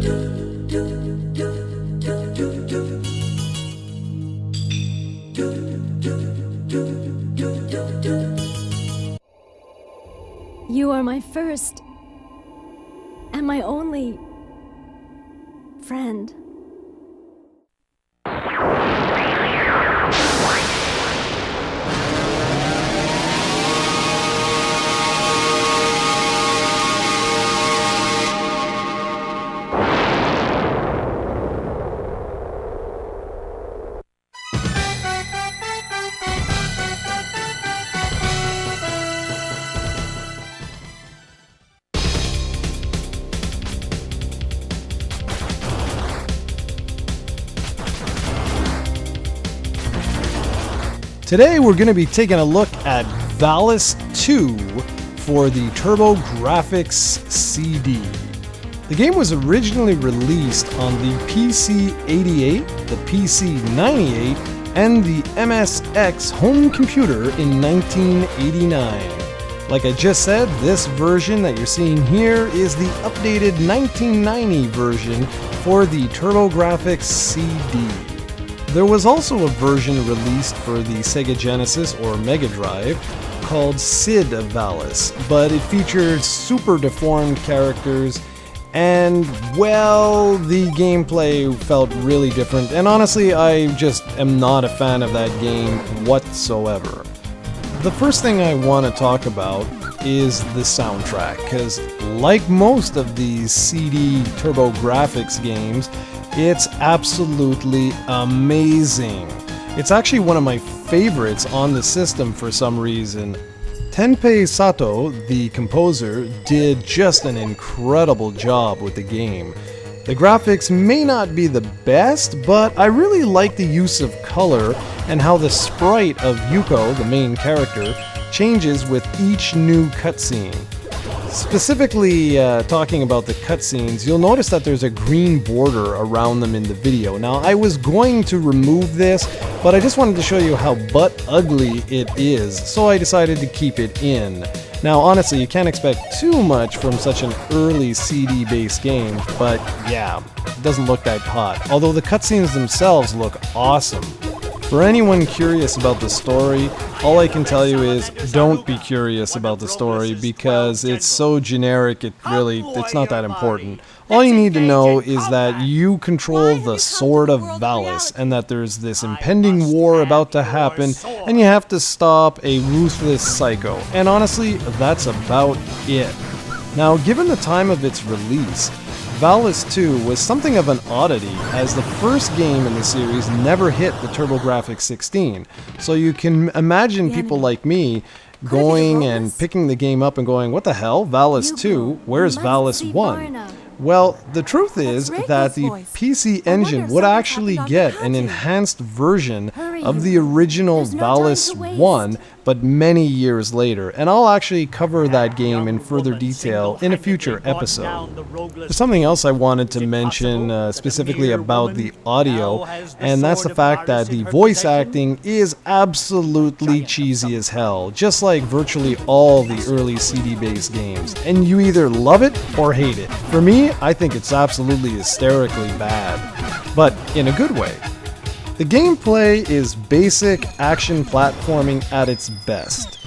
You are my first and my only friend. Today we're going to be taking a look at Valis II for the TurboGrafx-CD. The game was originally released on the PC-88, the PC-98, and the MSX home computer in 1989. Like I just said, this version that you're seeing here is the updated 1990 version for the TurboGrafx-CD. There was also a version released for the Sega Genesis or Mega Drive called Sid of Valis, but it featured super deformed characters and, well, the gameplay felt really different, and honestly, I just am not a fan of that game whatsoever. The first thing I want to talk about is the soundtrack, because like most of these CD TurboGrafx games, it's absolutely amazing. It's actually one of my favorites on the system for some reason. Tenpei Sato, the composer, did just an incredible job with the game. The graphics may not be the best, but I really like the use of color and how the sprite of Yuko, the main character, changes with each new cutscene. Specifically talking about the cutscenes, you'll notice that there's a green border around them in the video. Now, I was going to remove this, but I just wanted to show you how butt ugly it is, so I decided to keep it in. Now, honestly, you can't expect too much from such an early CD-based game, but yeah, it doesn't look that hot. Although the cutscenes themselves look awesome. For anyone curious about the story, all I can tell you is don't be curious about the story because it's so generic, it's not that important. All you need to know is that you control the Sword of Valis and that there's this impending war about to happen and you have to stop a ruthless psycho. And honestly, that's about it. Now, given the time of its release, Valis II was something of an oddity, as the first game in the series never hit the TurboGrafx-16. So you can imagine people like me going and picking the game up and going, what the hell, Valis II? Where's Valis I? Well, the truth is that the PC Engine would actually get an enhanced version of the original Valis I, but many years later, and I'll actually cover that game in further detail in a future episode. There's something else I wanted to mention specifically about the audio, and that's the fact that the voice acting is absolutely cheesy as hell, just like virtually all the early CD-based games, and you either love it or hate it. For me, I think it's absolutely hysterically bad, but in a good way. The gameplay is basic action platforming at its best.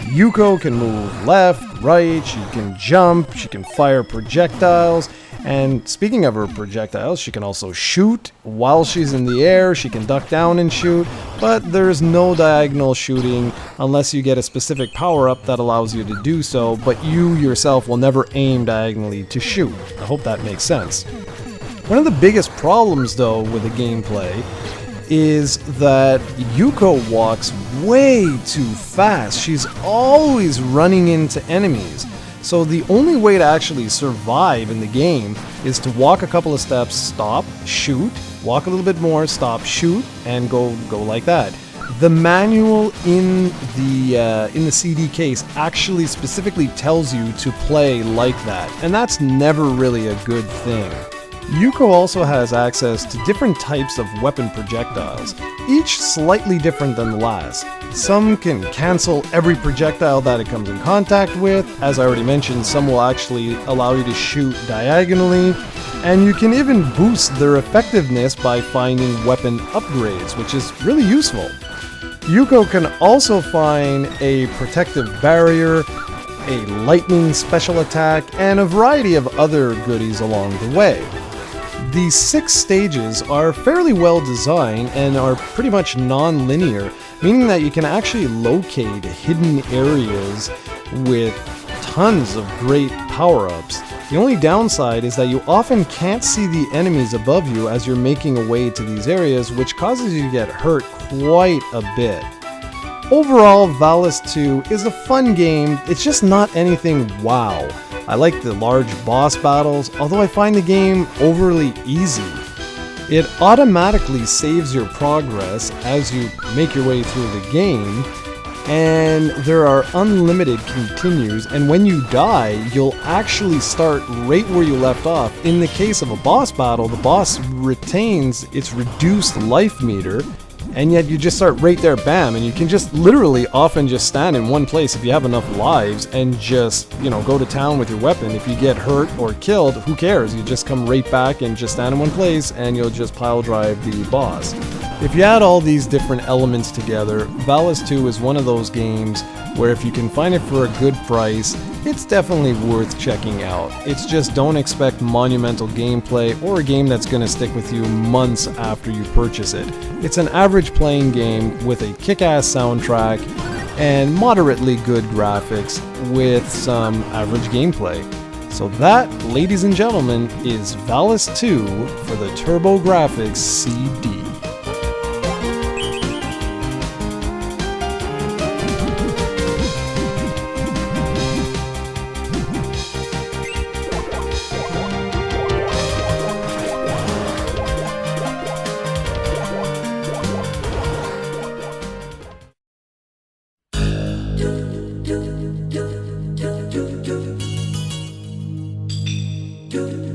Yuko can move left, right, she can jump, she can fire projectiles, and speaking of her projectiles, she can also shoot. While she's in the air, she can duck down and shoot, but there's no diagonal shooting unless you get a specific power-up that allows you to do so, but you yourself will never aim diagonally to shoot. I hope that makes sense. One of the biggest problems, though, with the gameplay is that Yuko walks way too fast. She's always running into enemies. So the only way to actually survive in the game is to walk a couple of steps, stop, shoot, walk a little bit more, stop, shoot, and go like that. The manual in the CD case actually specifically tells you to play like that, and that's never really a good thing. Yuko also has access to different types of weapon projectiles, each slightly different than the last. Some can cancel every projectile that it comes in contact with. As I already mentioned, some will actually allow you to shoot diagonally. And you can even boost their effectiveness by finding weapon upgrades, which is really useful. Yuko can also find a protective barrier, a lightning special attack, and a variety of other goodies along the way. The 6 stages are fairly well designed and are pretty much non-linear, meaning that you can actually locate hidden areas with tons of great power-ups. The only downside is that you often can't see the enemies above you as you're making a way to these areas, which causes you to get hurt quite a bit. Overall, Valis II is a fun game. It's just not anything wow. I like the large boss battles, although I find the game overly easy. It automatically saves your progress as you make your way through the game, and there are unlimited continues, and when you die, you'll actually start right where you left off. In the case of a boss battle, the boss retains its reduced life meter, and yet you just start right there, bam, and you can just literally often just stand in one place if you have enough lives and just, go to town with your weapon. If you get hurt or killed, who cares? You just come right back and just stand in one place and you'll just pile drive the boss. If you add all these different elements together, Valis II is one of those games where if you can find it for a good price, it's definitely worth checking out. It's just don't expect monumental gameplay or a game that's going to stick with you months after you purchase it. It's an average playing game with a kick-ass soundtrack and moderately good graphics with some average gameplay. So that, ladies and gentlemen, is Valis II for the TurboGrafx-CD. do